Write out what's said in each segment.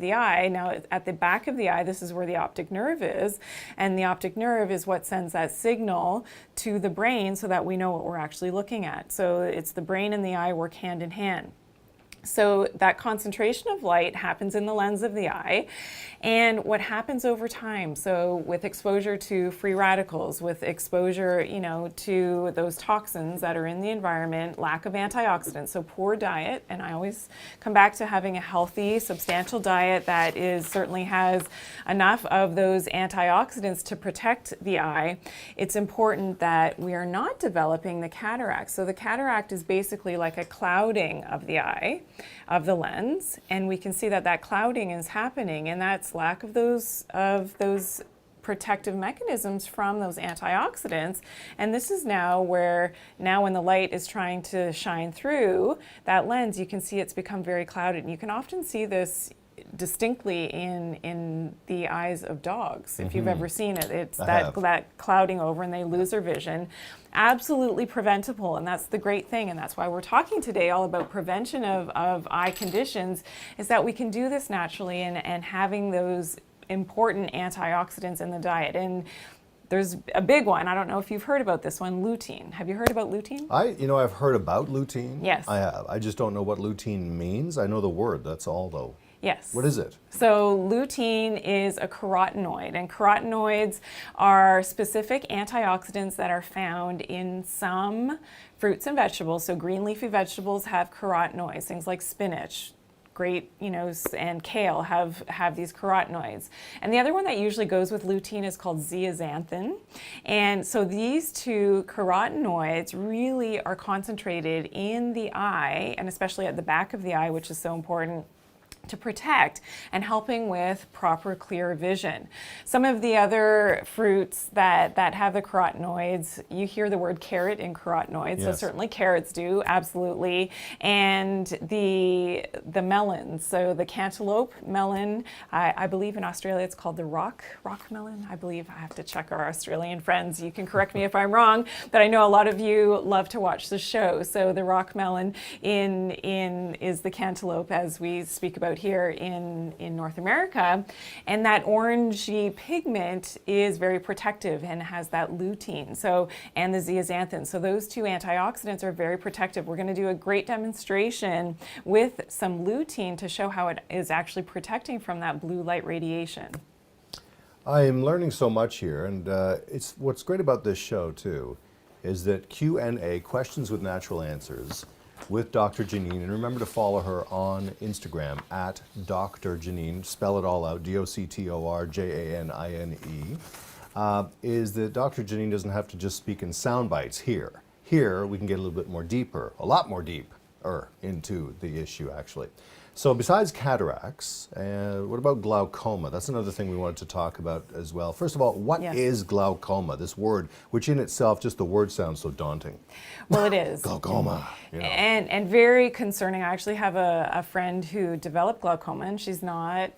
the eye. Now at the back of the eye, this is where the optic nerve is, and the optic nerve is what sends that signal to the brain so that we know what we're actually looking at. So it's the brain and the eye work hand in hand. So that concentration of light happens in the lens of the eye, and what happens over time, so with exposure to free radicals, with exposure, to those toxins that are in the environment, lack of antioxidants, so poor diet, and I always come back to having a healthy, substantial diet that certainly has enough of those antioxidants to protect the eye. It's important that we are not developing the cataract. So the cataract is basically like a clouding of the eye, of the lens, and we can see that clouding is happening, and that's lack of those protective mechanisms from those antioxidants. And this is now when the light is trying to shine through that lens, you can see it's become very clouded, and you can often see this distinctly in the eyes of dogs. If you've ever seen it, it's that clouding over, and they lose their vision. Absolutely preventable, and that's the great thing, and that's why we're talking today all about prevention of eye conditions, is that we can do this naturally and having those important antioxidants in the diet. And there's a big one. I don't know if you've heard about this one, lutein. Have you heard about lutein? I've heard about lutein. Yes. I have. I just don't know what lutein means. I know the word, that's all though. Yes. What is it? So lutein is a carotenoid, and carotenoids are specific antioxidants that are found in some fruits and vegetables. So green leafy vegetables have carotenoids, things like spinach, great, and kale have these carotenoids. And the other one that usually goes with lutein is called zeaxanthin. And so these two carotenoids really are concentrated in the eye, and especially at the back of the eye, which is so important to protect and helping with proper clear vision. Some of the other fruits that have the carotenoids, you hear the word carrot in carotenoids, yes. So certainly carrots do, absolutely. And the melons, so the cantaloupe melon, I believe in Australia it's called the rock melon. I believe, I have to check our Australian friends, you can correct me if I'm wrong, but I know a lot of you love to watch the show. So the rock melon is the cantaloupe, as we speak about here in North America, and that orangey pigment is very protective and has that lutein, and the zeaxanthin. So those two antioxidants are very protective. We're going to do a great demonstration with some lutein to show how it is actually protecting from that blue light radiation. I am learning so much here, and it's what's great about this show too is that Q&A, questions with natural answers, with Dr. Janine, and remember to follow her on Instagram at Dr. Janine, spell it all out, DoctorJanine, is that Dr. Janine doesn't have to just speak in sound bites here. Here we can get a little bit more deeper, a lot more deeper into the issue actually. So besides cataracts, what about glaucoma? That's another thing we wanted to talk about as well. First of all, what is glaucoma, this word, which in itself, just the word sounds so daunting. Well, it is. Glaucoma. And very concerning. I actually have a friend who developed glaucoma, and she's not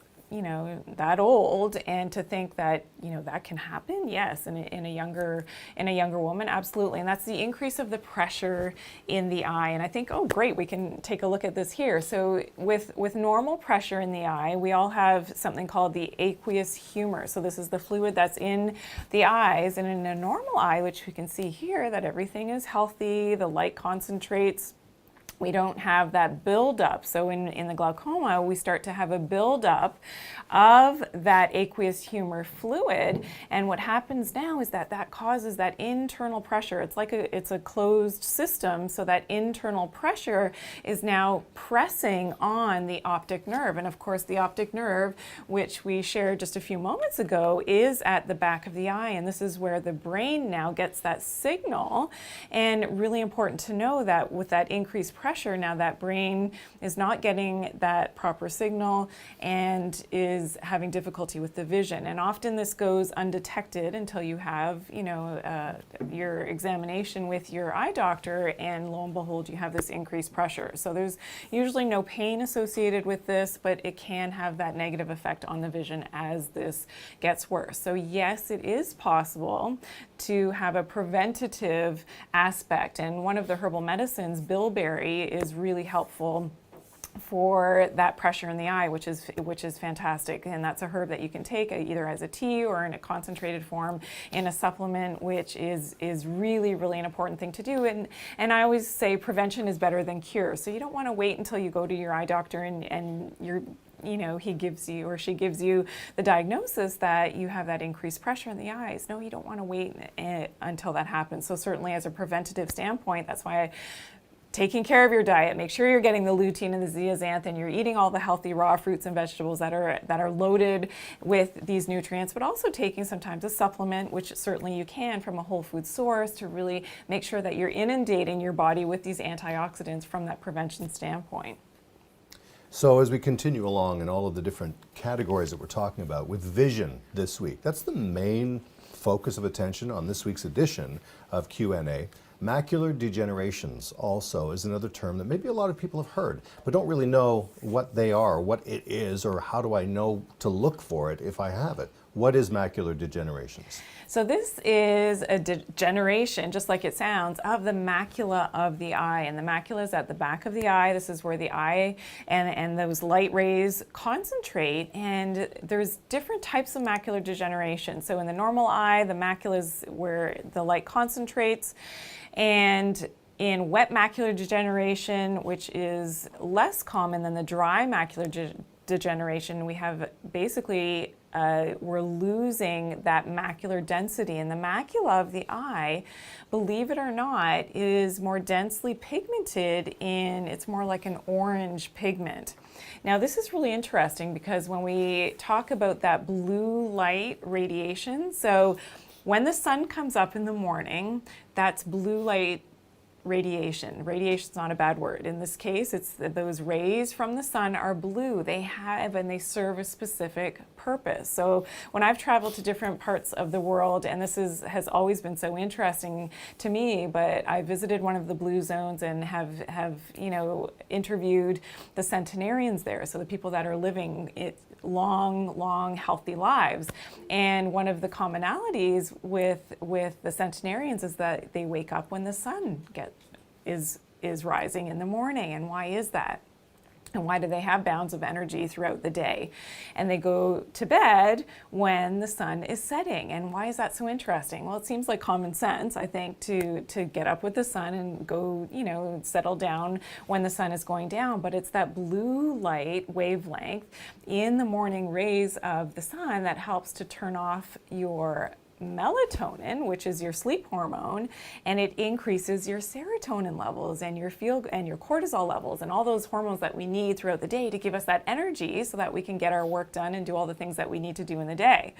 that old, and to think that that can happen, yes, in a younger woman, absolutely. And that's the increase of the pressure in the eye. And I think, oh great, we can take a look at this here. So with normal pressure in the eye, we all have something called the aqueous humor. So this is the fluid that's in the eyes, and in a normal eye, which we can see here that everything is healthy, the light concentrates, we don't have that buildup. So in the glaucoma, we start to have a buildup of that aqueous humor fluid. And what happens now is that causes that internal pressure. It's like it's a closed system. So that internal pressure is now pressing on the optic nerve. And of course, the optic nerve, which we shared just a few moments ago, is at the back of the eye. And this is where the brain now gets that signal. And really important to know that with that increased pressure, now that brain is not getting that proper signal and is having difficulty with the vision. And often this goes undetected until you have, your examination with your eye doctor, and lo and behold, you have this increased pressure. So there's usually no pain associated with this, but it can have that negative effect on the vision as this gets worse. So yes, it is possible to have a preventative aspect. And one of the herbal medicines, bilberry, is really helpful for that pressure in the eye, which is fantastic. And that's a herb that you can take either as a tea or in a concentrated form in a supplement, which is really, really an important thing to do. And I always say prevention is better than cure. So you don't want to wait until you go to your eye doctor and he gives you or she gives you the diagnosis that you have that increased pressure in the eyes. No, you don't want to wait until that happens. So certainly as a preventative standpoint, that's why taking care of your diet, make sure you're getting the lutein and the zeaxanthin, you're eating all the healthy raw fruits and vegetables that are loaded with these nutrients, but also taking sometimes a supplement, which certainly you can from a whole food source, to really make sure that you're inundating your body with these antioxidants from that prevention standpoint. So as we continue along in all of the different categories that we're talking about, with vision this week, that's the main focus of attention on this week's edition of Q&A. Macular degenerations also is another term that maybe a lot of people have heard, but don't really know what they are, what it is, or how do I know to look for it if I have it. What is macular degenerations? So this is a degeneration, just like it sounds, of the macula of the eye. And the macula is at the back of the eye. This is where the eye and those light rays concentrate. And there's different types of macular degeneration. So in the normal eye, the macula is where the light concentrates. And in wet macular degeneration, which is less common than the dry macular degeneration, we have basically we're losing that macular density. And the macula of the eye, believe it or not, is more densely pigmented it's more like an orange pigment. Now this is really interesting because when we talk about that blue light radiation, so when the sun comes up in the morning, that's blue light radiation. Radiation's not a bad word. In this case, it's those rays from the sun are blue. They serve a specific purpose. So when I've traveled to different parts of the world, and this has always been so interesting to me, but I visited one of the blue zones and have interviewed the centenarians there, so the people that are living long, healthy lives. And one of the commonalities with the centenarians is that they wake up when the sun is rising in the morning. And why is that? And why do they have bounds of energy throughout the day? And they go to bed when the sun is setting. And why is that so interesting? Well, it seems like common sense, I think, to get up with the sun and go, settle down when the sun is going down. But it's that blue light wavelength in the morning rays of the sun that helps to turn off your melatonin, which is your sleep hormone, and it increases your serotonin levels and your cortisol levels and all those hormones that we need throughout the day to give us that energy so that we can get our work done and do all the things that we need to do in the day.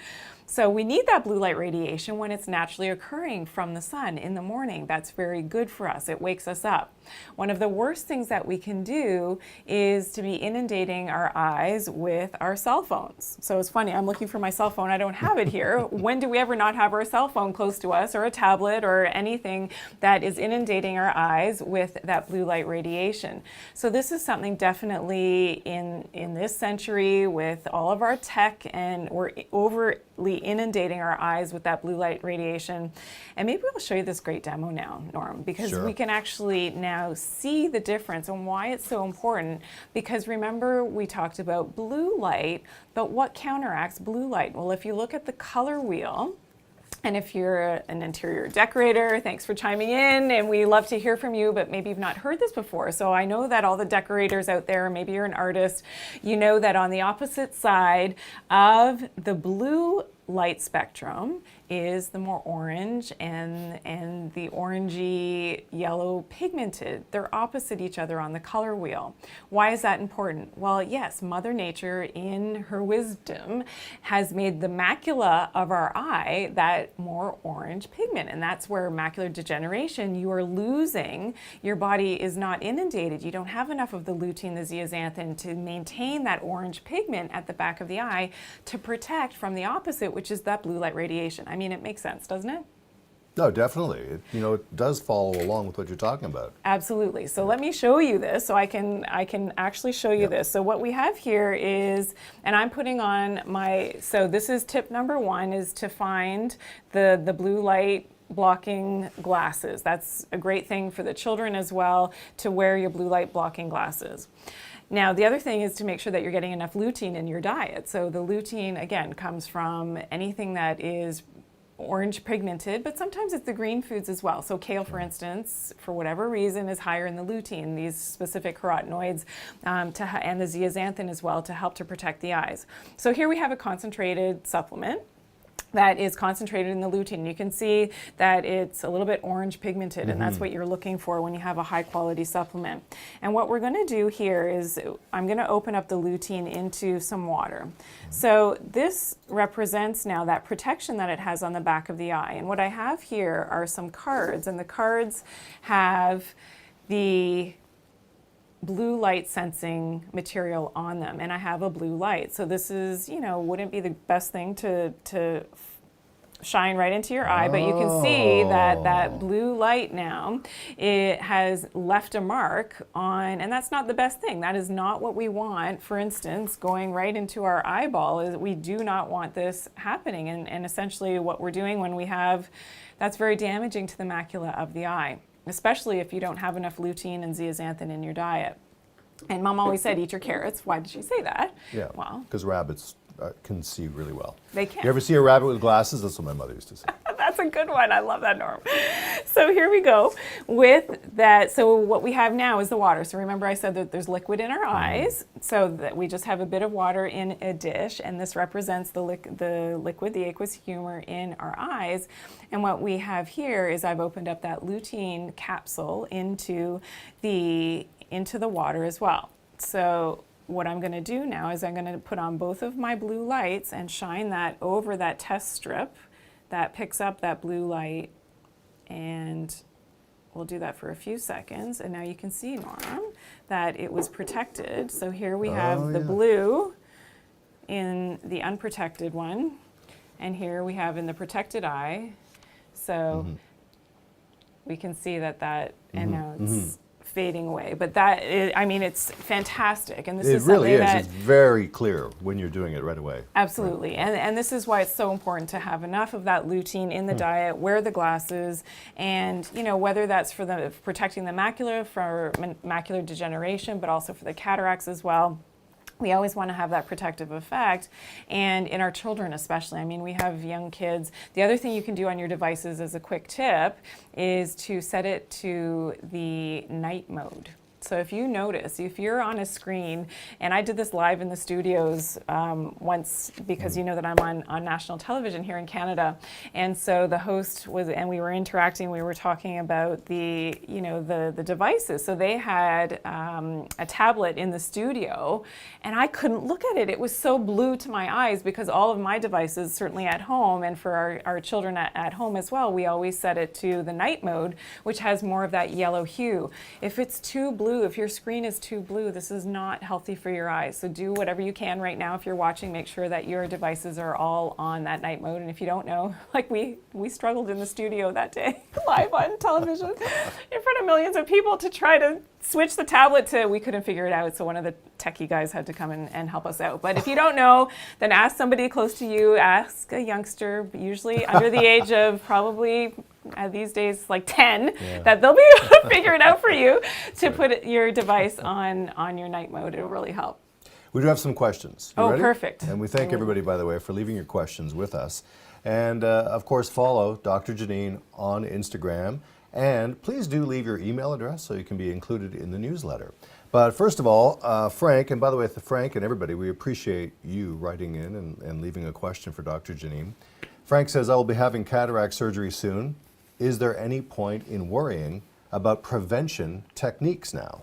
So we need that blue light radiation when it's naturally occurring from the sun in the morning. That's very good for us. It wakes us up. One of the worst things that we can do is to be inundating our eyes with our cell phones. So it's funny, I'm looking for my cell phone. I don't have it here. When do we ever not have our cell phone close to us, or a tablet, or anything that is inundating our eyes with that blue light radiation? So this is something definitely in this century with all of our tech, and we're overly inundating our eyes with that blue light radiation. And maybe I'll show you this great demo now, Norm, because Sure. we can actually now see the difference and why it's so important. Because remember, we talked about blue light, but what counteracts blue light? Well, if you look at the color wheel, and if you're an interior decorator, thanks for chiming in, and we love to hear from you, but maybe you've not heard this before. So I know that all the decorators out there, maybe you're an artist, you know that on the opposite side of the blue light spectrum is the more orange and the orangey yellow pigmented. They're opposite each other on the color wheel. Why is that important? Well, yes, Mother Nature in her wisdom has made the macula of our eye that more orange pigment, and that's where macular degeneration, you are losing, your body is not inundated. You don't have enough of the lutein, the zeaxanthin to maintain that orange pigment at the back of the eye to protect from the opposite, which is that blue light radiation. I mean, it makes sense, doesn't it? No, definitely. It does follow along with what you're talking about. Absolutely. So let me show you this. So I can actually show you Yep. this. So what we have here is, and I'm putting on so this is tip number 1, is to find the blue light blocking glasses. That's a great thing for the children as well, to wear your blue light blocking glasses. Now, the other thing is to make sure that you're getting enough lutein in your diet. So the lutein, again, comes from anything that is orange pigmented, but sometimes it's the green foods as well. So kale, for instance, for whatever reason, is higher in the lutein, these specific carotenoids, and the zeaxanthin as well, to help to protect the eyes. So here we have a concentrated supplement that is concentrated in the lutein. You can see that it's a little bit orange pigmented, and that's what you're looking for when you have a high quality supplement. And what we're gonna do here is I'm gonna open up the lutein into some water. So this represents now that protection that it has on the back of the eye. And what I have here are some cards, and the cards have the blue light sensing material on them, and I have a blue light. So this is, wouldn't be the best thing to shine right into your eye, but you can see that blue light now, it has left a mark on, and that's not the best thing. That is not what we want. For instance, going right into our eyeball, is we do not want this happening. And essentially what we're doing when we have, that's very damaging to the macula of the eye, especially if you don't have enough lutein and zeaxanthin in your diet. And Mom always said, eat your carrots. Why did she say that? Yeah, well, because rabbits can see really well. They can. You ever see a rabbit with glasses? That's what my mother used to say. That's a good one. I love that, Norm. So here we go with that. So what we have now is the water. So remember I said that there's liquid in our eyes, so that we just have a bit of water in a dish, and this represents the liquid, the aqueous humor in our eyes. And what we have here is I've opened up that lutein capsule into the water as well. So what I'm going to do now is I'm going to put on both of my blue lights and shine that over that test strip that picks up that blue light, and we'll do that for a few seconds. And now you can see, Norm, that it was protected. So here we have the blue in the unprotected one, and here we have in the protected eye. So we can see that, and now it's fading away. But that is, I mean, it's fantastic. And this is really something is. It's very clear when you're doing it right away. Absolutely. Right. And this is why it's so important to have enough of that lutein in the diet, wear the glasses, and whether that's for protecting the macula, for macular degeneration, but also for the cataracts as well. We always want to have that protective effect, and in our children especially. I mean, we have young kids. The other thing you can do on your devices as a quick tip is to set it to the night mode. So if you notice, if you're on a screen, and I did this live in the studios once, because you know that I'm on national television here in Canada, and so the host was, and we were interacting, we were talking about the devices. So they had a tablet in the studio, and I couldn't look at it. It was so blue to my eyes, because all of my devices, certainly at home, and for our children at home as well, we always set it to the night mode, which has more of that yellow hue. If it's too blue, if your screen is too blue, this is not healthy for your eyes. So do whatever you can right now. If you're watching, make sure that your devices are all on that night mode. And if you don't know, like we struggled in the studio that day, live on television, in front of millions of people, to try to switch the tablet to, we couldn't figure it out. So one of the techie guys had to come and help us out. But if you don't know, then ask somebody close to you, ask a youngster, usually under the age of probably these days like 10, that they'll be able to figure it out for you to put your device on your night mode. It'll really help. We do have some questions. You ready? Perfect. And we thank everybody, by the way, for leaving your questions with us. And of course, follow Dr. Janine on Instagram. And please do leave your email address so you can be included in the newsletter. But first of all, Frank, and by the way, Frank and everybody, we appreciate you writing in and leaving a question for Dr. Janine. Frank says, I will be having cataract surgery soon. Is there any point in worrying about prevention techniques now?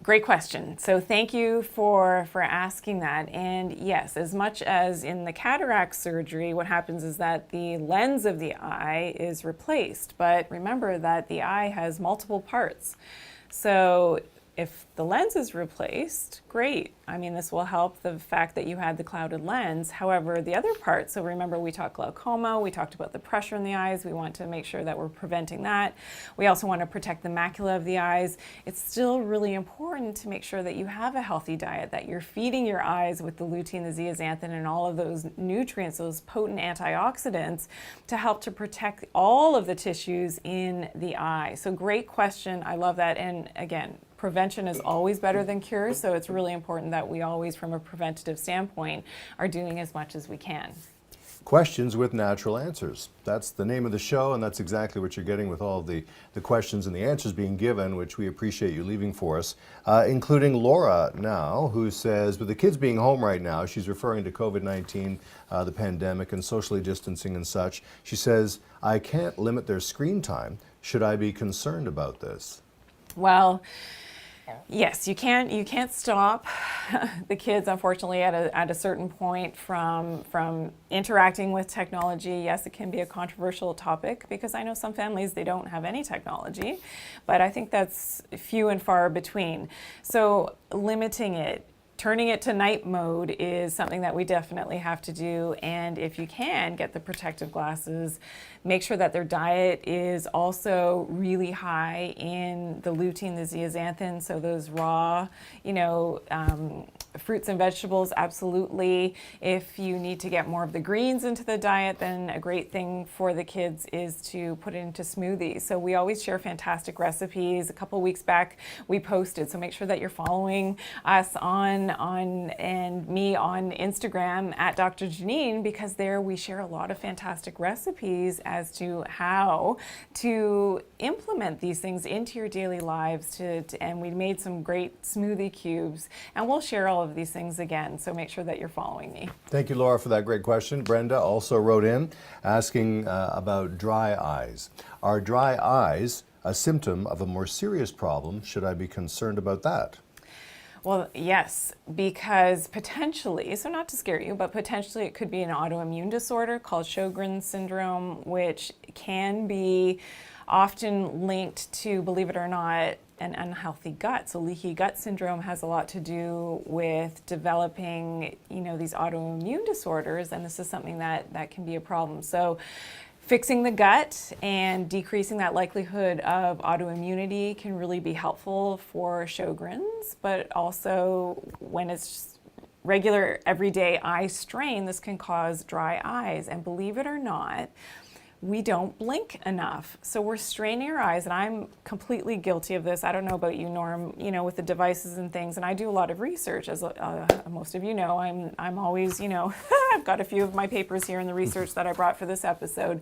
Great question. So thank you for asking that. And yes, as much as in the cataract surgery, what happens is that the lens of the eye is replaced. But remember that the eye has multiple parts. So if the lens is replaced, great. I mean, this will help the fact that you had the clouded lens. However, the other part, so remember we talked glaucoma, we talked about the pressure in the eyes, we want to make sure that we're preventing that. We also want to protect the macula of the eyes. It's still really important to make sure that you have a healthy diet, that you're feeding your eyes with the lutein, the zeaxanthin, and all of those nutrients, those potent antioxidants, to help to protect all of the tissues in the eye. So great question, I love that. And again, prevention is always better than cure, so it's really important that we always, from a preventative standpoint, are doing as much as we can. Questions with natural answers. That's the name of the show, and that's exactly what you're getting with all the questions and the answers being given, which we appreciate you leaving for us, including Laura now, who says, with the kids being home right now, she's referring to COVID-19, the pandemic, and socially distancing and such. She says, I can't limit their screen time. Should I be concerned about this? Well, yes, you can't stop the kids, unfortunately, at a certain point from interacting with technology. Yes, it can be a controversial topic because I know some families, they don't have any technology, but I think that's few and far between. So limiting it, turning it to night mode is something that we definitely have to do. And if you can, get the protective glasses. Make sure that their diet is also really high in the lutein, the zeaxanthin, so those raw, fruits and vegetables, absolutely. If you need to get more of the greens into the diet, then a great thing for the kids is to put it into smoothies. So we always share fantastic recipes. A couple weeks back, we posted, so make sure that you're following us on and me on Instagram at Dr. Janine, because there we share a lot of fantastic recipes as to how to implement these things into your daily lives. And we made some great smoothie cubes, and we'll share all of these things again. So make sure that you're following me. Thank you, Laura, for that great question. Brenda also wrote in asking about dry eyes. Are dry eyes a symptom of a more serious problem? Should I be concerned about that? Well, yes, because potentially, so not to scare you, but potentially it could be an autoimmune disorder called Sjogren's syndrome, which can be often linked to, believe it or not, an unhealthy gut. So leaky gut syndrome has a lot to do with developing, these autoimmune disorders, and this is something that can be a problem. So fixing the gut and decreasing that likelihood of autoimmunity can really be helpful for Sjogren's, but also when it's regular everyday eye strain, this can cause dry eyes. And believe it or not, we don't blink enough. So we're straining our eyes, and I'm completely guilty of this. I don't know about you, Norm, with the devices and things, and I do a lot of research. As most of you know, I'm always, I've got a few of my papers here in the research that I brought for this episode.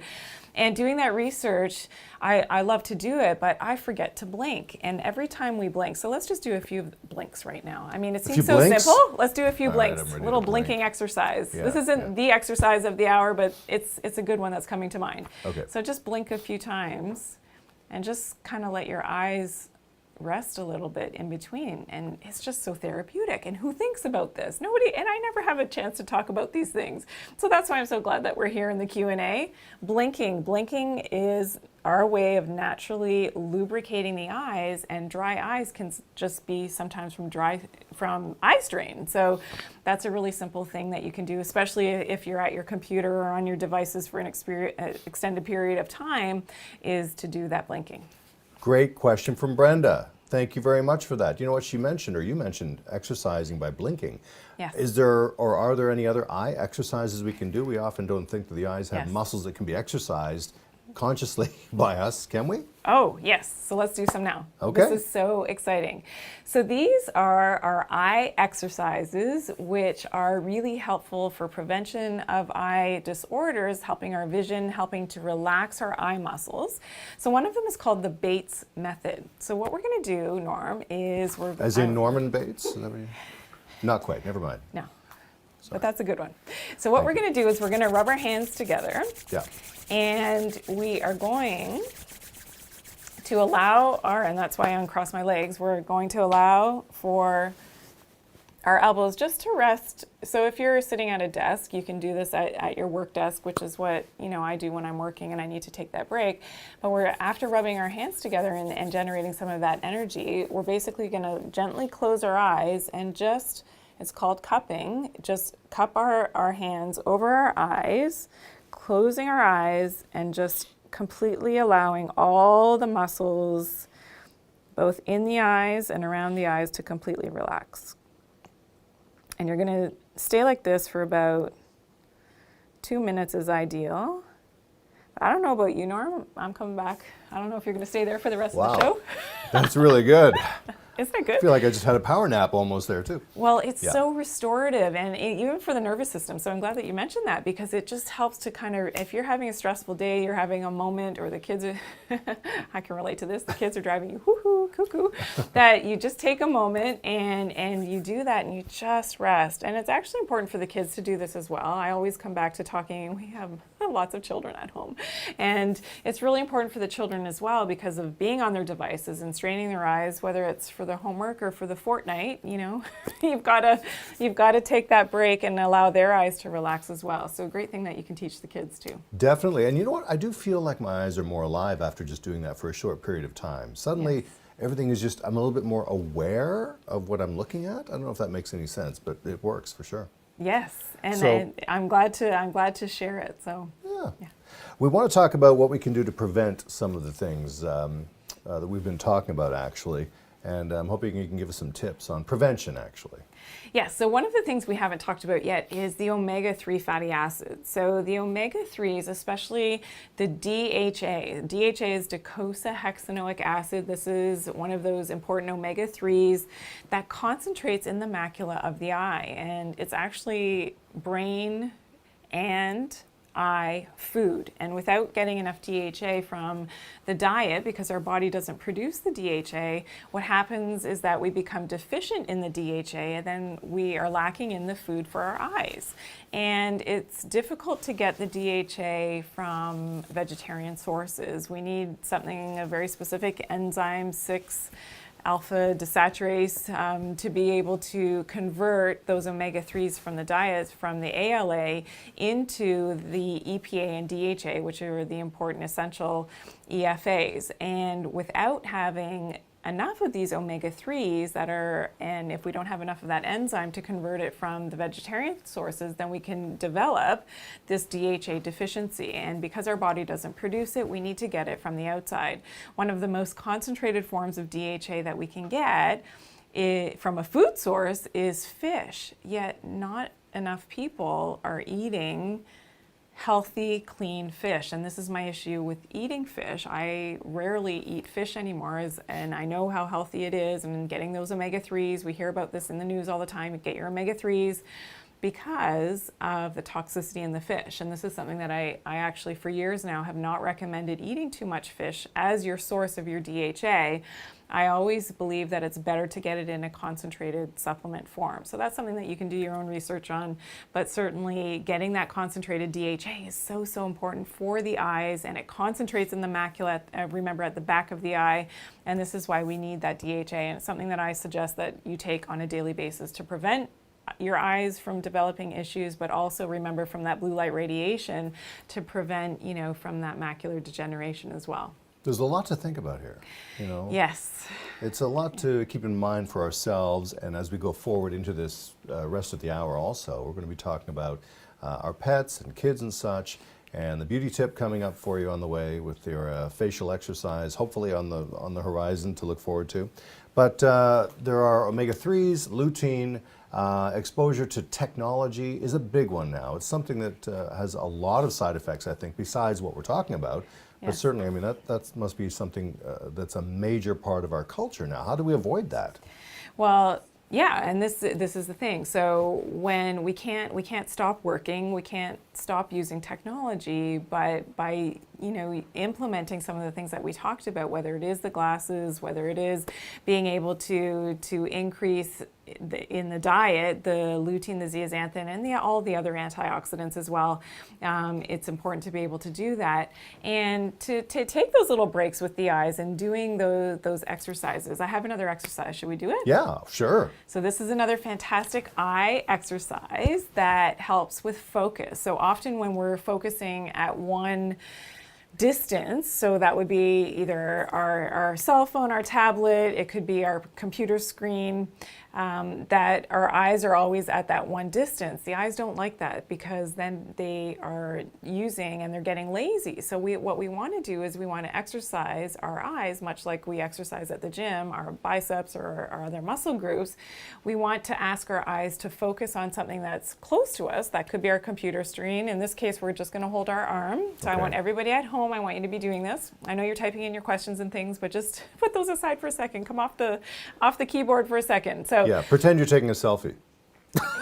And doing that research, I love to do it, but I forget to blink. And every time we blink, so let's just do a few blinks right now. I mean, it seems so simple. Let's do a few blinks, a little blinking exercise. Yeah, this isn't the exercise of the hour, but it's a good one that's coming to mind. Okay. So just blink a few times and just kind of let your eyes rest a little bit in between, and it's just so therapeutic. And who thinks about this? Nobody, and I never have a chance to talk about these things. So that's why I'm so glad that we're here in the Q&A. Blinking is our way of naturally lubricating the eyes, and dry eyes can just be sometimes from eye strain. So that's a really simple thing that you can do, especially if you're at your computer or on your devices for an extended period of time, is to do that blinking. Great question from Brenda. Thank you very much for that. You know what she mentioned, or you mentioned exercising by blinking. Yes. Are there any other eye exercises we can do? We often don't think that the eyes have Yes. muscles that can be exercised consciously by us, can we? Oh, yes. So let's do some now. Okay. This is so exciting. So these are our eye exercises, which are really helpful for prevention of eye disorders, helping our vision, helping to relax our eye muscles. So one of them is called the Bates method. So what we're going to do, Norm, is As in Norman Bates? Is that what you- Not quite, never mind. No. Sorry. But that's a good one. So what we're going to do is we're going to rub our hands together. Yeah. And we are going to allow and that's why I uncross my legs, we're going to allow for our elbows just to rest. So if you're sitting at a desk, you can do this at your work desk, which is what I do when I'm working and I need to take that break. But after rubbing our hands together and generating some of that energy, we're basically going to gently close our eyes and it's called cupping, just cup our hands over our eyes, closing our eyes and just completely allowing all the muscles, both in the eyes and around the eyes, to completely relax. And you're going to stay like this for about 2 minutes is ideal. I don't know about you, Norm. I'm coming back. I don't know if you're going to stay there for the rest of the show. That's really good. Isn't that good? I feel like I just had a power nap almost there too. Well, it's Yeah. so restorative, and even for the nervous system. So I'm glad that you mentioned that, because it just helps to kind of, if you're having a stressful day, you're having a moment, or the kids are, I can relate to this, the kids are driving you hoo-hoo, cuckoo, that you just take a moment and you do that and you just rest. And it's actually important for the kids to do this as well. I always come back to talking, we have lots of children at home, and it's really important for the children as well, because of being on their devices and straining their eyes, whether it's for the homework or for the fortnight, you know, you've got to take that break and allow their eyes to relax as well. So a great thing that you can teach the kids too. Definitely. And you know what? I do feel like my eyes are more alive after just doing that for a short period of time. Suddenly, Yes. everything is just, I'm a little bit more aware of what I'm looking at. I don't know if that makes any sense, but it works for sure. Yes, and So- I'm glad to share it. So Yeah. We want to talk about what we can do to prevent some of the things that we've been talking about, actually. And I'm hoping you can give us some tips on prevention, actually. yes, so one of the things we haven't talked about yet is the omega-3 fatty acids. So the omega-3s, especially the DHA. DHA is docosahexaenoic acid. This is one of those important omega-3s that concentrates in the macula of the eye. And it's actually brain and eye food. And without getting enough DHA from the diet, because our body doesn't produce the DHA, what happens is that we become deficient in the DHA, and then we are lacking in the food for our eyes. And it's difficult to get the DHA from vegetarian sources. We need something, a very specific enzyme, 6-alpha desaturase, to be able to convert those omega-3s from the diet, from the ALA, into the EPA and DHA, which are the important essential EFAs. And without having enough of these omega-3s and if we don't have enough of that enzyme to convert it from the vegetarian sources, then we can develop this DHA deficiency. And because our body doesn't produce it, we need to get it from the outside. One of the most concentrated forms of DHA that we can get from a food source is fish, yet not enough people are eating healthy, clean fish. And this is my issue with eating fish. I rarely eat fish anymore, and I know how healthy it is, and getting those omega-3s, we hear about this in the news all the time, get your omega-3s, because of the toxicity in the fish. And this is something that I actually for years now have not recommended eating too much fish as your source of your DHA. I always believe that it's better to get it in a concentrated supplement form. So that's something that you can do your own research on, but certainly getting that concentrated DHA is so, so important for the eyes, and it concentrates in the macula, remember, at the back of the eye, and this is why we need that DHA, and it's something that I suggest that you take on a daily basis to prevent your eyes from developing issues, but also remember from that blue light radiation to prevent, from that macular degeneration as well. There's a lot to think about here, Yes. It's a lot to keep in mind for ourselves, and as we go forward into this rest of the hour also, we're going to be talking about our pets and kids and such, and the beauty tip coming up for you on the way with your facial exercise, hopefully on the horizon to look forward to. But there are omega-3s, lutein, exposure to technology is a big one now. It's something that has a lot of side effects, I think, besides what we're talking about. But Yes. certainly, I mean, that must be something that's a major part of our culture now. How do we avoid that? Well, yeah, and this is the thing. So when we can't stop working, we can't stop using technology, but by implementing some of the things that we talked about, whether it is the glasses, whether it is being able to increase in the diet the lutein, the zeaxanthin, and all the other antioxidants as well. It's important to be able to do that and to take those little breaks with the eyes and doing those exercises. I have another exercise. Should we do it? Yeah, sure. So this is another fantastic eye exercise that helps with focus. So often when we're focusing at one distance, so that would be either our cell phone, our tablet, it could be our computer screen, that our eyes are always at that one distance. The eyes don't like that because then they are using and they're getting lazy. So what we want to do is we want to exercise our eyes, much like we exercise at the gym, our biceps or our other muscle groups. We want to ask our eyes to focus on something that's close to us. That could be our computer screen. In this case, we're just going to hold our arm. So I want everybody at home, I want you to be doing this. I know you're typing in your questions and things, but just put those aside for a second. Come off the keyboard for a second. So yeah, pretend you're taking a selfie.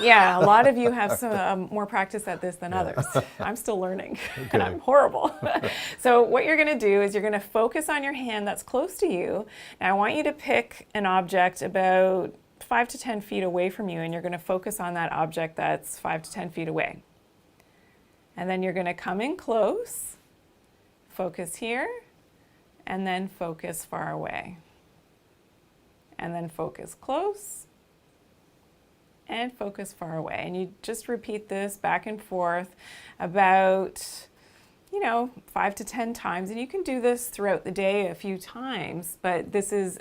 yeah, a lot of you have some more practice at this than others. I'm still learning, and I'm horrible. So what you're going to do is you're going to focus on your hand that's close to you. And I want you to pick an object about 5 to 10 feet away from you, and you're going to focus on that object that's 5 to 10 feet away. And then you're going to come in close, focus here, and then focus far away. And then focus close, and focus far away. And you just repeat this back and forth about, 5 to 10 times. And you can do this throughout the day a few times, but this is,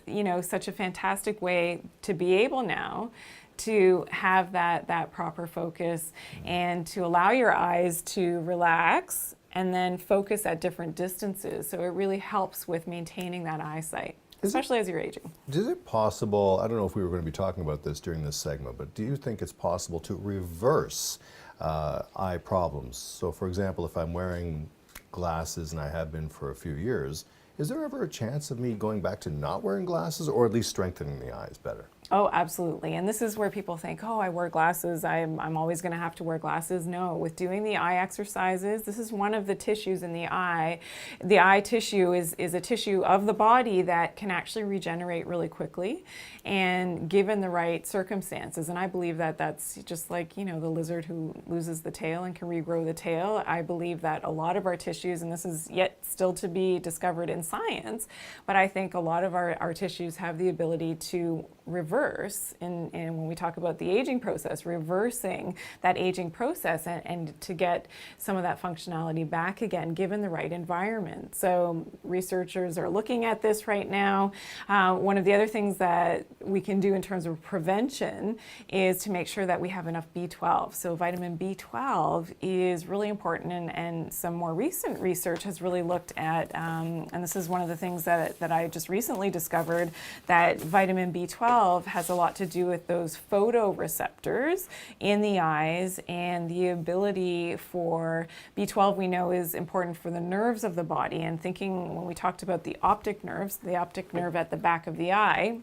such a fantastic way to be able now to have that proper focus and to allow your eyes to relax and then focus at different distances. So it really helps with maintaining that eyesight, especially as you're aging. Is it possible, I don't know if we were going to be talking about this during this segment, but do you think it's possible to reverse eye problems? So for example, if I'm wearing glasses and I have been for a few years, is there ever a chance of me going back to not wearing glasses or at least strengthening the eyes better? Oh, absolutely. And this is where people think, oh, I wear glasses, I'm always going to have to wear glasses. No, with doing the eye exercises, this is one of the tissues in the eye. The eye tissue is a tissue of the body that can actually regenerate really quickly and given the right circumstances. And I believe that that's just like, the lizard who loses the tail and can regrow the tail. I believe that a lot of our tissues, and this is yet still to be discovered in science, but I think a lot of our tissues have the ability to reverse, and when we talk about the aging process, reversing that aging process and to get some of that functionality back again, given the right environment. So researchers are looking at this right now. One of the other things that we can do in terms of prevention is to make sure that we have enough B12. So vitamin B12 is really important, and some more recent research has really looked at, and this is one of the things that I just recently discovered, that vitamin B12 has a lot to do with those photoreceptors in the eyes, and the ability for B12 we know is important for the nerves of the body. And thinking when we talked about the optic nerves, the optic nerve at the back of the eye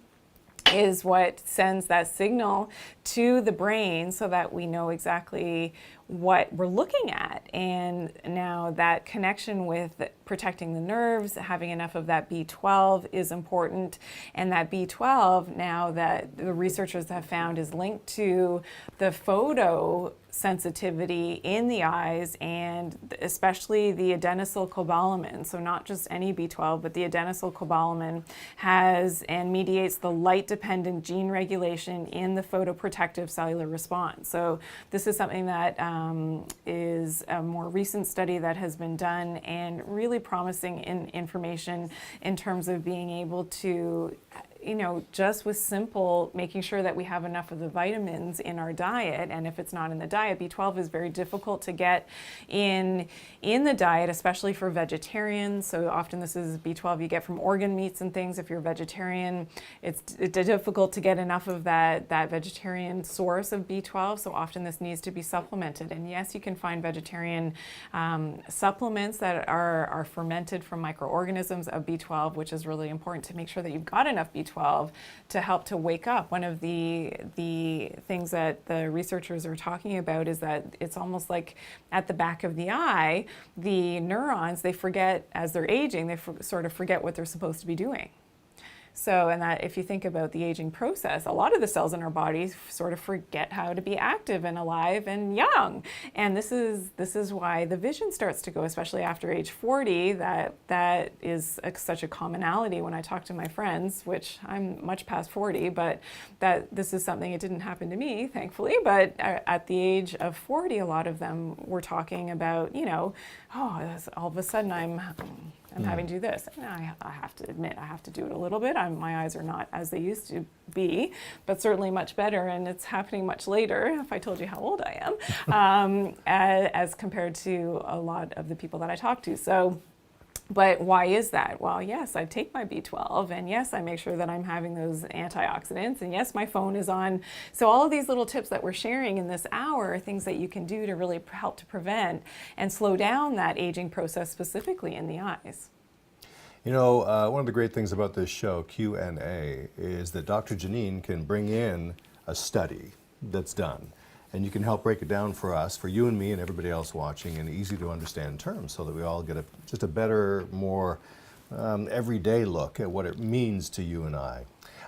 is what sends that signal to the brain so that we know exactly what we're looking at. And now that connection with protecting the nerves, having enough of that B12 is important. And that B12, now that the researchers have found, is linked to the photosensitivity in the eyes, and especially the adenosylcobalamin. So not just any B12, but the adenosylcobalamin has and mediates the light-dependent gene regulation in the photoprotective cellular response. So this is something that is a more recent study that has been done, and really promising information in terms of being able to, just with simple making sure that we have enough of the vitamins in our diet. And if it's not in the diet, B12 is very difficult to get in the diet, especially for vegetarians. So often this is B12 you get from organ meats and things. If you're a vegetarian, it's difficult to get enough of that vegetarian source of B12. So often this needs to be supplemented. And yes, you can find vegetarian supplements that are fermented from microorganisms of B12, which is really important to make sure that you've got enough B12 to help to wake up. One of the things that the researchers are talking about is that it's almost like at the back of the eye, the neurons, they forget as they're aging, they sort of forget what they're supposed to be doing. So, and that if you think about the aging process, a lot of the cells in our bodies sort of forget how to be active and alive and young. And this is why the vision starts to go, especially after age 40. That is such a commonality when I talk to my friends, which I'm much past 40, but that this is something, it didn't happen to me, thankfully, but at the age of 40, a lot of them were talking about, all of a sudden I'm I'm having to do this. And I have to admit, I have to do it a little bit. My eyes are not as they used to be, but certainly much better, and it's happening much later, if I told you how old I am, as compared to a lot of the people that I talk to. So, but why is that? Well, yes, I take my B12, and yes, I make sure that I'm having those antioxidants, and yes, my phone is on. So all of these little tips that we're sharing in this hour are things that you can do to really help to prevent and slow down that aging process, specifically in the eyes. You know, one of the great things about this show, Q&A, is that Dr. Janine can bring in a study that's done. And you can help break it down for us, for you and me and everybody else watching, in easy to understand terms, so that we all get just a better, more everyday look at what it means to you and I.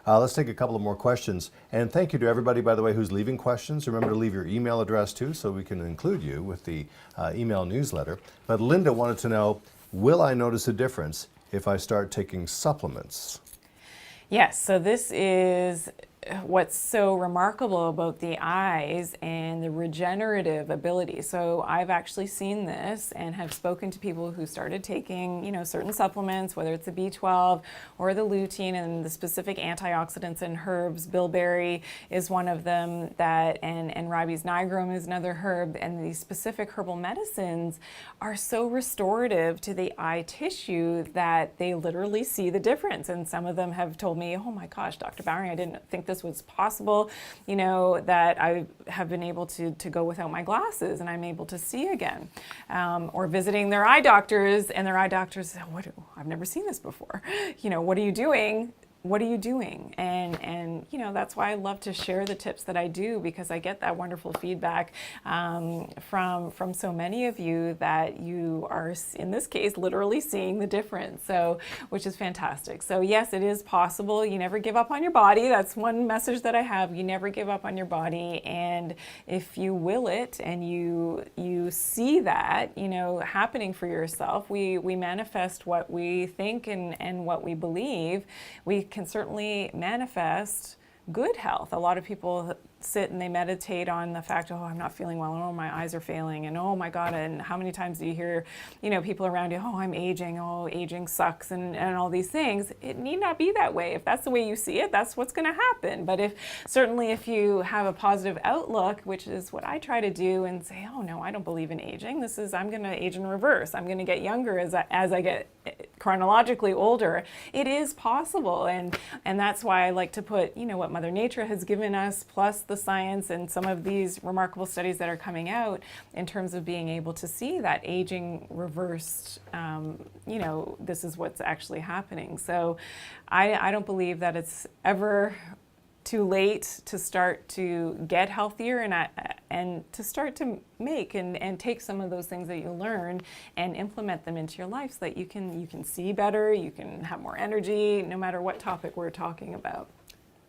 Let's take a couple of more questions. And thank you to everybody, by the way, who's leaving questions. Remember to leave your email address too, so we can include you with the email newsletter. But Linda wanted to know, will I notice a difference if I start taking supplements? Yes, so this is what's so remarkable about the eyes and the regenerative ability. So I've actually seen this and have spoken to people who started taking, certain supplements, whether it's the B12 or the lutein and the specific antioxidants and herbs. Bilberry is one of them, and ribes nigrum is another herb. And these specific herbal medicines are so restorative to the eye tissue that they literally see the difference. And some of them have told me, oh my gosh, Dr. Bowring, I didn't think this was possible, that I have been able to go without my glasses and I'm able to see again. Or visiting their eye doctors, and their eye doctors say, I've never seen this before. What are you doing? What are you doing? And that's why I love to share the tips that I do, because I get that wonderful feedback from so many of you that you are, in this case, literally seeing the difference. So, which is fantastic. So yes, it is possible. You never give up on your body. That's one message that I have. You never give up on your body. And if you will it and you see that, happening for yourself, we manifest what we think and what we believe. We can certainly manifest good health. A lot of people sit and they meditate on the fact, I'm not feeling well, and my eyes are failing, and oh my God, and how many times do you hear, people around you, I'm aging, aging sucks, and all these things. It need not be that way. If that's the way you see it, that's what's going to happen. But if you have a positive outlook, which is what I try to do, and say, no, I don't believe in aging. I'm going to age in reverse. I'm going to get younger as I get chronologically older. It is possible, and that's why I like to put, what Mother Nature has given us, plus the science and some of these remarkable studies that are coming out in terms of being able to see that aging reversed, this is what's actually happening. So I don't believe that it's ever too late to start to get healthier and to start to make and take some of those things that you learned and implement them into your life, so that you can see better, you can have more energy, no matter what topic we're talking about.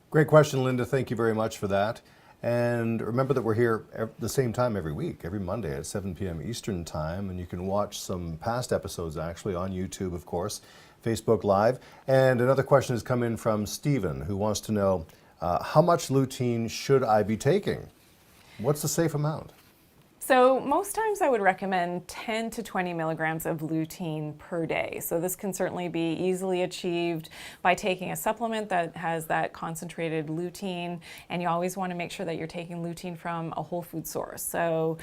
Great question, Linda. Thank you very much for that. And remember that we're here at the same time every week, every Monday at 7 p.m. Eastern Time. And you can watch some past episodes actually on YouTube, of course, Facebook Live. And another question has come in from Stephen, who wants to know, how much lutein should I be taking? What's the safe amount? So most times I would recommend 10 to 20 milligrams of lutein per day. So this can certainly be easily achieved by taking a supplement that has that concentrated lutein, and you always want to make sure that you're taking lutein from a whole food source. So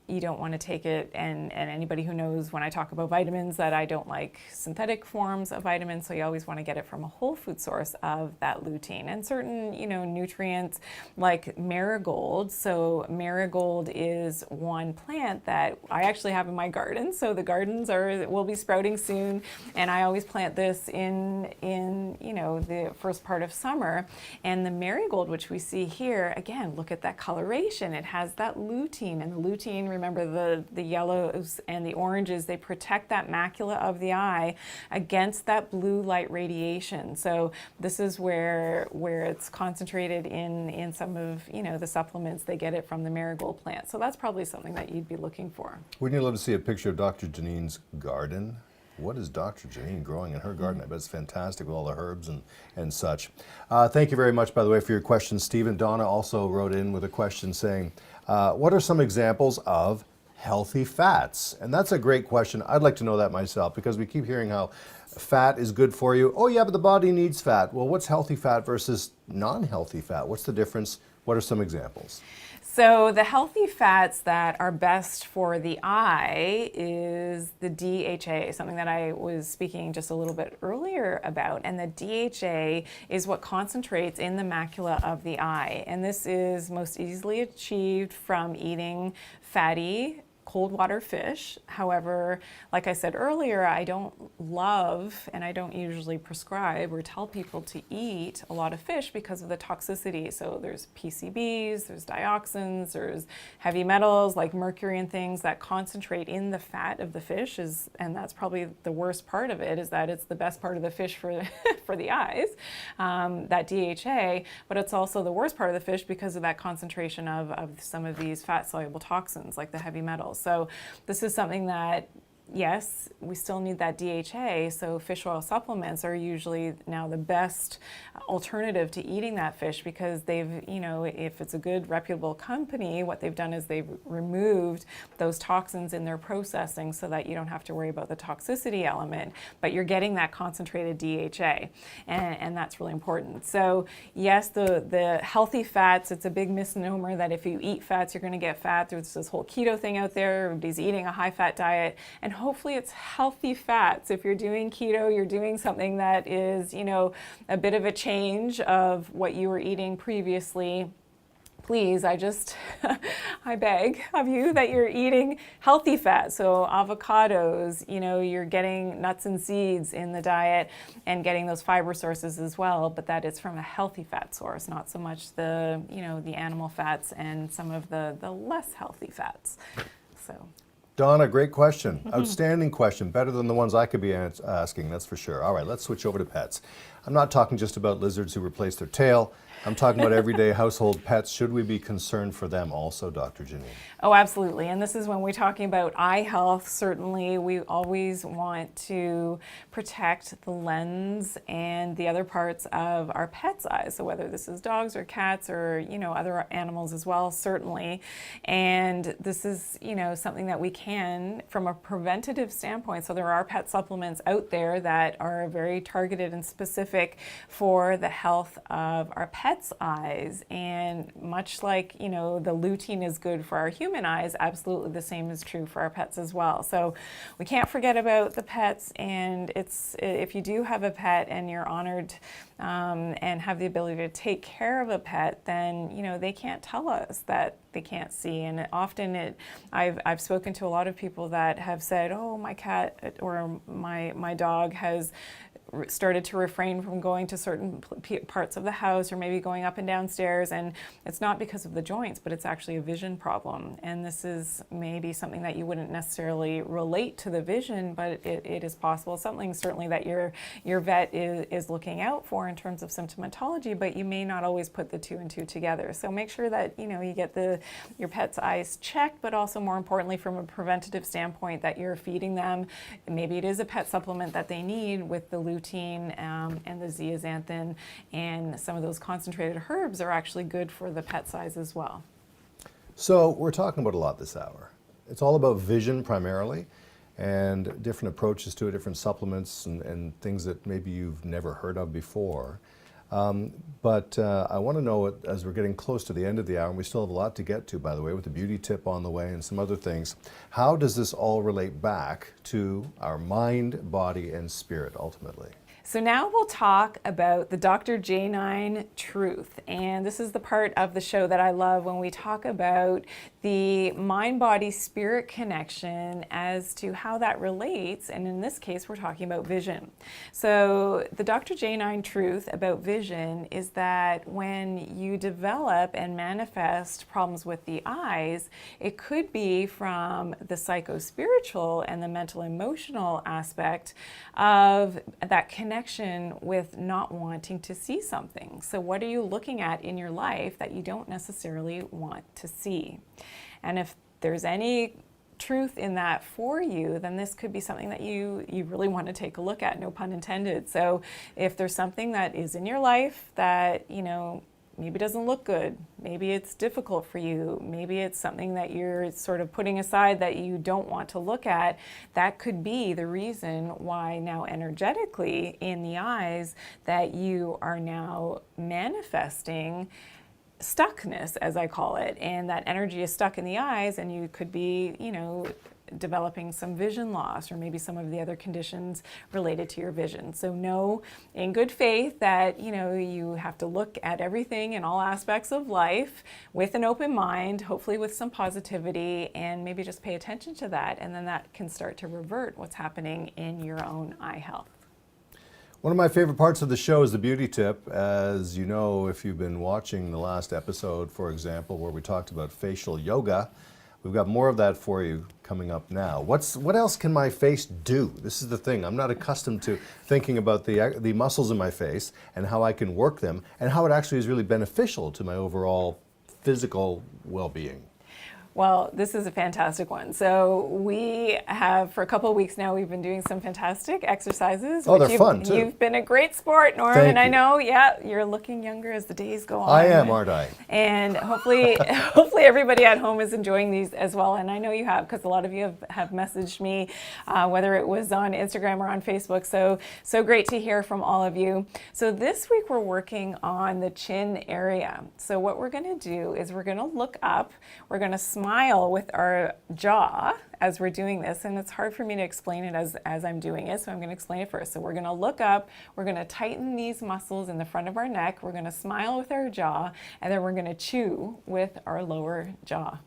you don't want to take it, and anybody who knows when I talk about vitamins that I don't like synthetic forms of vitamins, so you always want to get it from a whole food source of that lutein. And certain, nutrients like marigold. So marigold is one plant that I actually have in my garden. So the gardens will be sprouting soon, and I always plant this in the first part of summer. And the marigold, which we see here, again, look at that coloration. It has that lutein, and the lutein, remember the yellows and the oranges, they protect that macula of the eye against that blue light radiation. So this is where it's concentrated in some of the supplements. They get it from the marigold plant. So that's probably something that you'd be looking for. Wouldn't you love to see a picture of Dr. Janine's garden? What is Dr. Janine growing in her garden? I bet it's fantastic with all the herbs and such. Thank you very much, by the way, for your question, Stephen. Donna also wrote in with a question saying, what are some examples of healthy fats? And that's a great question. I'd like to know that myself, because we keep hearing how fat is good for you. Oh yeah, but the body needs fat. Well, what's healthy fat versus non-healthy fat? What's the difference? What are some examples? So the healthy fats that are best for the eye is the DHA, something that I was speaking just a little bit earlier about. And the DHA is what concentrates in the macula of the eye. And this is most easily achieved from eating fatty, cold water fish. However, like I said earlier, I don't love and I don't usually prescribe or tell people to eat a lot of fish because of the toxicity. So there's PCBs, there's dioxins, there's heavy metals like mercury and things that concentrate in the fat of the fish, and that's probably the worst part of it, is that it's the best part of the fish for, for the eyes, that DHA, but it's also the worst part of the fish because of that concentration of some of these fat-soluble toxins like the heavy metals. So this is something that, yes, we still need that DHA, so fish oil supplements are usually now the best alternative to eating that fish, because they've, you know, if it's a good reputable company, what they've done is they've removed those toxins in their processing so that you don't have to worry about the toxicity element, but you're getting that concentrated DHA, and that's really important. So yes, the healthy fats, it's a big misnomer that if you eat fats, you're going to get fat. There's this whole keto thing out there, everybody's eating a high-fat diet, and hopefully it's healthy fats. If you're doing keto, you're doing something that is, you know, a bit of a change of what you were eating previously. Please, I beg of you that you're eating healthy fats. So avocados, you know, you're getting nuts and seeds in the diet and getting those fiber sources as well, but that it's from a healthy fat source, not so much the, you know, the animal fats and some of the less healthy fats. So. Donna, great question. Outstanding question. Better than the ones I could be asking, that's for sure. All right, let's switch over to pets. I'm not talking just about lizards who replace their tail. I'm talking about everyday household pets. Should we be concerned for them also, Dr. Janine? Oh, absolutely. And this is when we're talking about eye health. Certainly, we always want to protect the lens and the other parts of our pet's eyes. So whether this is dogs or cats or, you know, other animals as well, certainly. And this is, you know, something that we can from a preventative standpoint. So there are pet supplements out there that are very targeted and specific for the health of our pets' eyes. And much like, you know, the lutein is good for our human eyes, absolutely the same is true for our pets as well. So we can't forget about the pets, and it's, if you do have a pet and you're honored and have the ability to take care of a pet, then, you know, they can't tell us that they can't see. And often I've spoken to a lot of people that have said, oh, my cat or my dog has started to refrain from going to certain parts of the house or maybe going up and down stairs, and it's not because of the joints, but it's actually a vision problem. And this is maybe something that you wouldn't necessarily relate to the vision, but it is possible. Something certainly that your vet is looking out for in terms of symptomatology, but you may not always put the two and two together. So make sure that, you know, you get your pet's eyes checked, but also more importantly from a preventative standpoint that you're feeding them. Maybe it is a pet supplement that they need with the lutein and the zeaxanthin, and some of those concentrated herbs are actually good for the pet's eyes as well. So we're talking about a lot this hour. It's all about vision primarily, and different approaches to it, different supplements and things that maybe you've never heard of before. But I want to know, as we're getting close to the end of the hour, and we still have a lot to get to, by the way, with the beauty tip on the way and some other things, how does this all relate back to our mind, body, and spirit ultimately? So now we'll talk about the Dr. Janine truth. And this is the part of the show that I love when we talk about the mind-body-spirit connection as to how that relates. And in this case, we're talking about vision. So the Dr. Janine truth about vision is that when you develop and manifest problems with the eyes, it could be from the psycho-spiritual and the mental-emotional aspect of that connection with not wanting to see something. So what are you looking at in your life that you don't necessarily want to see? And if there's any truth in that for you, then this could be something that you really want to take a look at, no pun intended. So if there's something that is in your life that, you know, maybe doesn't look good. Maybe it's difficult for you. Maybe it's something that you're sort of putting aside that you don't want to look at. That could be the reason why now energetically in the eyes that you are now manifesting stuckness, as I call it, and that energy is stuck in the eyes, and you could be, developing some vision loss or maybe some of the other conditions related to your vision. So know in good faith that, you have to look at everything in all aspects of life with an open mind, hopefully with some positivity, and maybe just pay attention to that, and then that can start to revert what's happening in your own eye health. One of my favorite parts of the show is the beauty tip. As you know, if you've been watching the last episode, for example, where we talked about facial yoga, we've got more of that for you coming up now. What else can my face do? This is the thing. I'm not accustomed to thinking about the muscles in my face and how I can work them and how it actually is really beneficial to my overall physical well-being. Well, this is a fantastic one. So we have, for a couple of weeks now, we've been doing some fantastic exercises. Oh, they're fun, too. You've been a great sport, Norm, Thank and I you. know, you're looking younger as the days go on. I am, aren't I? And hopefully everybody at home is enjoying these as well. And I know you have, because a lot of you have messaged me, whether it was on Instagram or on Facebook. So great to hear from all of you. So this week we're working on the chin area. So what we're going to do is we're going to look up, we're going to smile with our jaw as we're doing this, and it's hard for me to explain it as I'm doing it, so I'm going to explain it first. So we're going to look up, we're going to tighten these muscles in the front of our neck, we're going to smile with our jaw, and then we're going to chew with our lower jaw.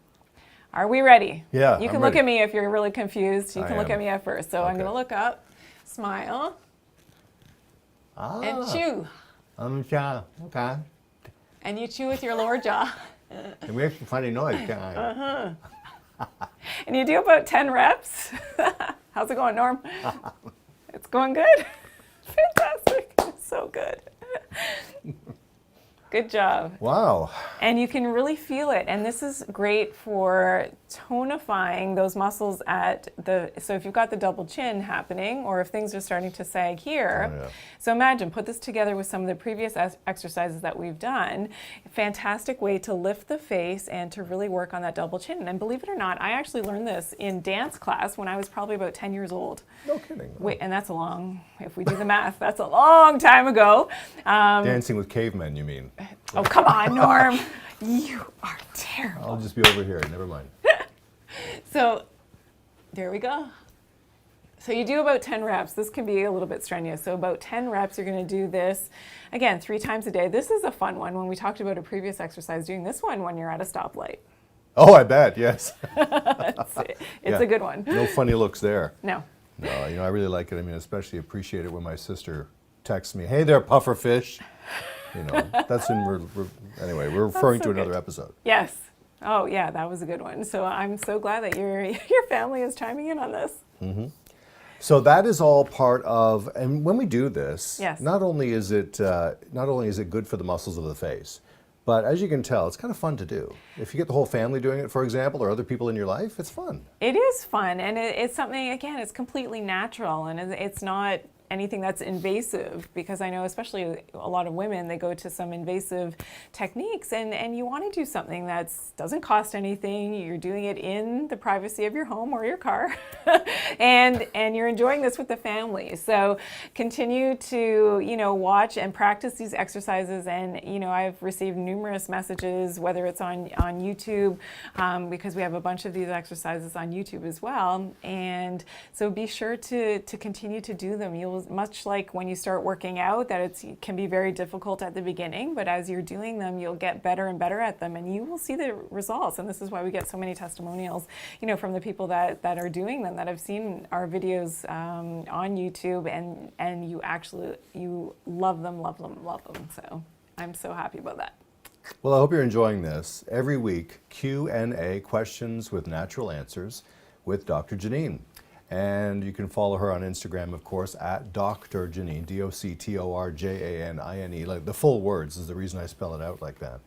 Are we ready? Yeah, You can I'm look ready. at me if you're really confused. You I can look am. at me at first. So I'm Okay. going to look up, smile, and chew. Okay. And you chew with your lower jaw. It makes a funny noise, guy. And you do about 10 reps. How's it going, Norm? It's going good. Fantastic. It's so good. Good job. Wow. And you can really feel it. And this is great for tonifying those muscles so if you've got the double chin happening, or if things are starting to sag here. Oh, yeah. So imagine, put this together with some of the previous exercises that we've done. Fantastic way to lift the face and to really work on that double chin. And believe it or not, I actually learned this in dance class when I was probably about 10 years old. No kidding. Wait, and that's if we do the math, that's a long time ago. Dancing with cavemen, you mean? Oh, come on, Norm. You are terrible. I'll just be over here. Never mind. So there we go. So you do about 10 reps. This can be a little bit strenuous. So about 10 reps, you're going to do this, again, 3 times a day. This is a fun one. When we talked about a previous exercise, doing this one when you're at a stoplight. Oh, I bet. Yes. It's a good one. No funny looks there. No. No, I really like it. I mean, especially appreciate it when my sister texts me, "Hey there, puffer fish." That's anyway, we're referring so to another good. episode. Yes. Oh, yeah, that was a good one. So I'm so glad that your family is chiming in on this. So that is all part of, and when we do this, Yes. not only is it good for the muscles of the face, but as you can tell, it's kind of fun to do. If you get the whole family doing it, for example, or other people in your life, it's fun. It is fun, and it's something, again, it's completely natural, and it's not anything that's invasive, because I know especially a lot of women, they go to some invasive techniques, and you want to do something that doesn't cost anything. You're doing it in the privacy of your home or your car, and you're enjoying this with the family. So continue to watch and practice these exercises, and I've received numerous messages, whether it's on YouTube, because we have a bunch of these exercises on YouTube as well, and so be sure to continue to do them. You'll, much like when you start working out, that it can be very difficult at the beginning, but as you're doing them, you'll get better and better at them, and you will see the results. And this is why we get so many testimonials, from the people that are doing them, that have seen our videos on YouTube, and you love them. So I'm so happy about that. Well, I hope you're enjoying this. Every week, Q&A, questions with natural answers, with Dr. Janine. And you can follow her on Instagram, of course, at Dr. Janine, DoctorJanine. Like the full words is the reason I spell it out like that.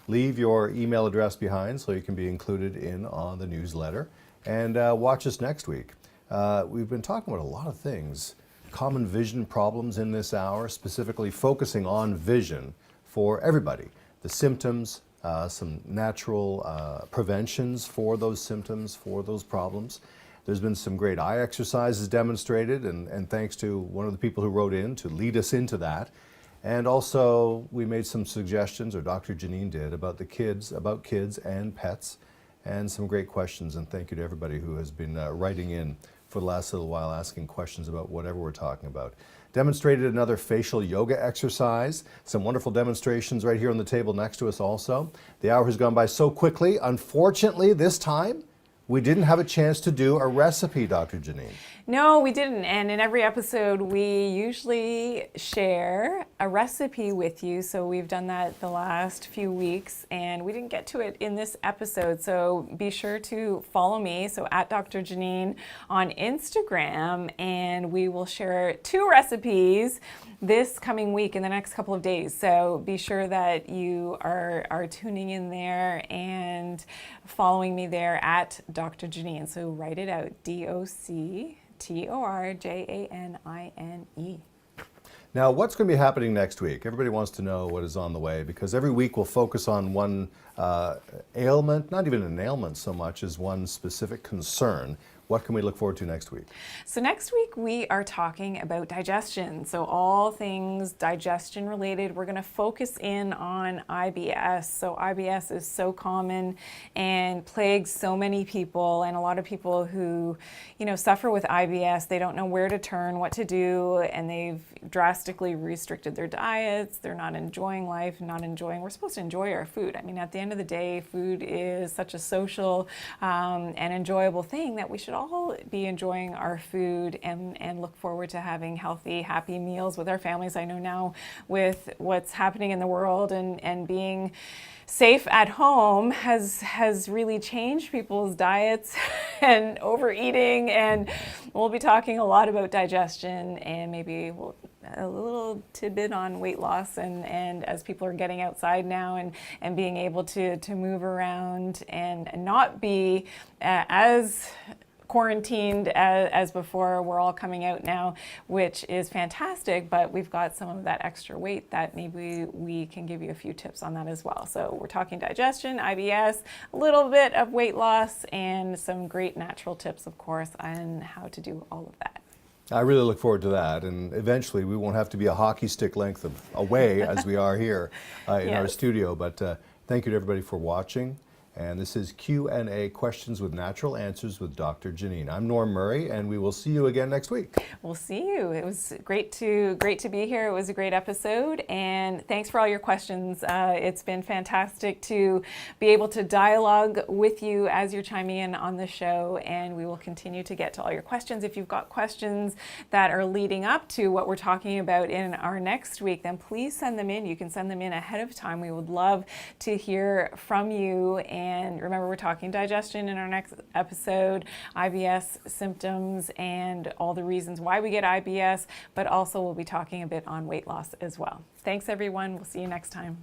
Leave your email address behind so you can be included in on the newsletter. And watch us next week. We've been talking about a lot of things. Common vision problems in this hour, specifically focusing on vision for everybody. the symptoms, some natural preventions for those symptoms, for those problems. There's been some great eye exercises demonstrated, and thanks to one of the people who wrote in to lead us into that. And also, we made some suggestions, or Dr. Janine did, about kids and pets, and some great questions. And thank you to everybody who has been writing in for the last little while, asking questions about whatever we're talking about. Demonstrated another facial yoga exercise, some wonderful demonstrations right here on the table next to us also. The hour has gone by so quickly. Unfortunately, this time, we didn't have a chance to do a recipe, Dr. Janine. No, we didn't. And in every episode, we usually share a recipe with you. So we've done that the last few weeks, and we didn't get to it in this episode. So be sure to follow me, so at Dr. Janine on Instagram, and we will share 2 recipes this coming week in the next couple of days. So be sure that you are tuning in there and following me there at Dr. Janine. So write it out, DoctorJanine. Now, what's going to be happening next week? Everybody wants to know what is on the way, because every week we'll focus on one ailment, not even an ailment so much as one specific concern. What can we look forward to next week? So next week we are talking about digestion. So all things digestion related. We're going to focus in on IBS. So IBS is so common and plagues so many people, and a lot of people who, suffer with IBS, they don't know where to turn, what to do, and they've drastically restricted their diets. They're not enjoying life, we're supposed to enjoy our food. I mean, at the end of the day, food is such a social and enjoyable thing that we should all be enjoying our food and look forward to having healthy, happy meals with our families. I know now with what's happening in the world and being safe at home has really changed people's diets and overeating, and we'll be talking a lot about digestion and maybe a little tidbit on weight loss and as people are getting outside now and being able to move around and not be as quarantined as before. We're all coming out now, which is fantastic, but we've got some of that extra weight that maybe we can give you a few tips on that as well. So we're talking digestion, IBS, a little bit of weight loss, and some great natural tips, of course, on how to do all of that. I really look forward to that, and eventually we won't have to be a hockey stick length away as we are here in our studio, but thank you to everybody for watching. And this is Q&A, Questions with Natural Answers with Dr. Janine. I'm Norm Murray, and we will see you again next week. We'll see you. It was great to be here. It was a great episode, and thanks for all your questions. It's been fantastic to be able to dialogue with you as you're chiming in on the show, and we will continue to get to all your questions. If you've got questions that are leading up to what we're talking about in our next week, then please send them in. You can send them in ahead of time. We would love to hear from you. And remember, we're talking digestion in our next episode, IBS symptoms and all the reasons why we get IBS, but also we'll be talking a bit on weight loss as well. Thanks, everyone. We'll see you next time.